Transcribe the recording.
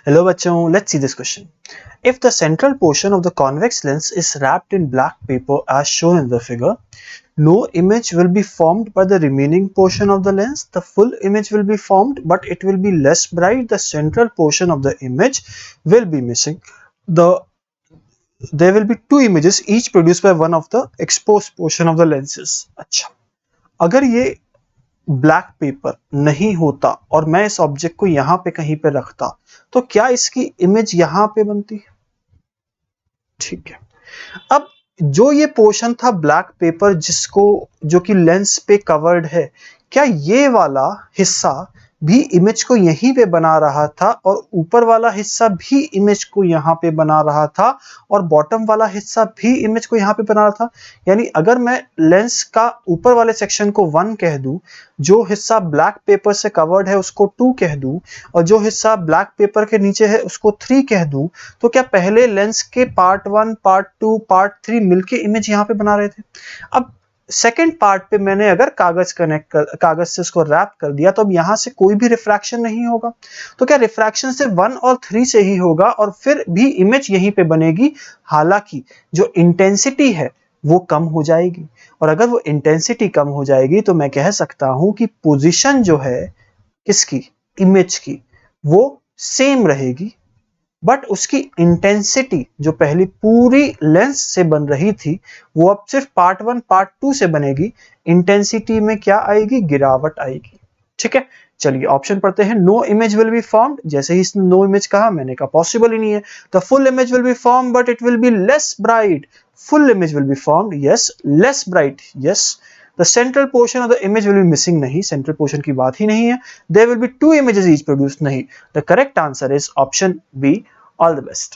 Hello bachcho, let's see this question. If the central portion of the convex lens is wrapped in black paper as shown in the figure, no image will be formed by the remaining portion of the lens. The full image will be formed, but it will be less bright. The central portion of the image will be missing. There will be two images, each produced by one of the exposed portion of the lenses. अच्छा, अगर ये black pepper नहीं होता और मैं इस object को यहां पे कहीं पे रखता, तो क्या इसकी इमेज यहां पे बनती? ठीक है। अब जो ये पोर्शन था ब्लैक पेपर जो कि लेंस पे कवर्ड है, क्या ये वाला हिस्सा भी इमेज को यहीं पे बना रहा था और ऊपर वाला हिस्सा भी इमेज को यहां पे बना रहा था और बॉटम वाला हिस्सा भी इमेज को यहां पे बना रहा था? यानी अगर मैं लेंस का ऊपर वाले सेक्शन को 1 कह दूं, जो हिस्सा ब्लैक पेपर से कवर्ड है उसको 2 कह दूं और जो हिस्सा ब्लैक पेपर के नीचे है उसको 3 कह दूं, तो क्या पहले लेंस के पार्ट 1, पार्ट 2, पार्ट 3 मिलके इमेज यहां पे बना रहे थे? अब सेकेंड पार्ट पे मैंने अगर कागज से उसको रैप कर दिया, तो अब यहां से कोई भी रिफ्रैक्शन नहीं होगा। तो क्या रिफ्रैक्शन से 1 और 3 से ही होगा और फिर भी इमेज यहीं पे बनेगी? हालांकि जो इंटेंसिटी है वो कम हो जाएगी, और अगर वो इंटेंसिटी कम हो जाएगी तो मैं कह सकता हूं कि पोजीशन जो है किसकी, इमेज की, वो सेम रहेगी, बट उसकी इंटेंसिटी जो पहली पूरी लेंस से बन रही थी वो अब सिर्फ पार्ट 1 पार्ट 2 से बनेगी। इंटेंसिटी में क्या आएगी? गिरावट आएगी। ठीक है, चलिए ऑप्शन पढ़ते हैं। No image will be formed, जैसे ही इसने नो इमेज कहा मैंने कहा पॉसिबल ही नहीं है। The full image will B form but it will be less bright, full image will be formed, yes, less bright, yes. The central portion of the image will be missing, नहीं, central portion की बात ही नहीं है। There will be two images each produced, नहीं। The correct answer is option B. All the best.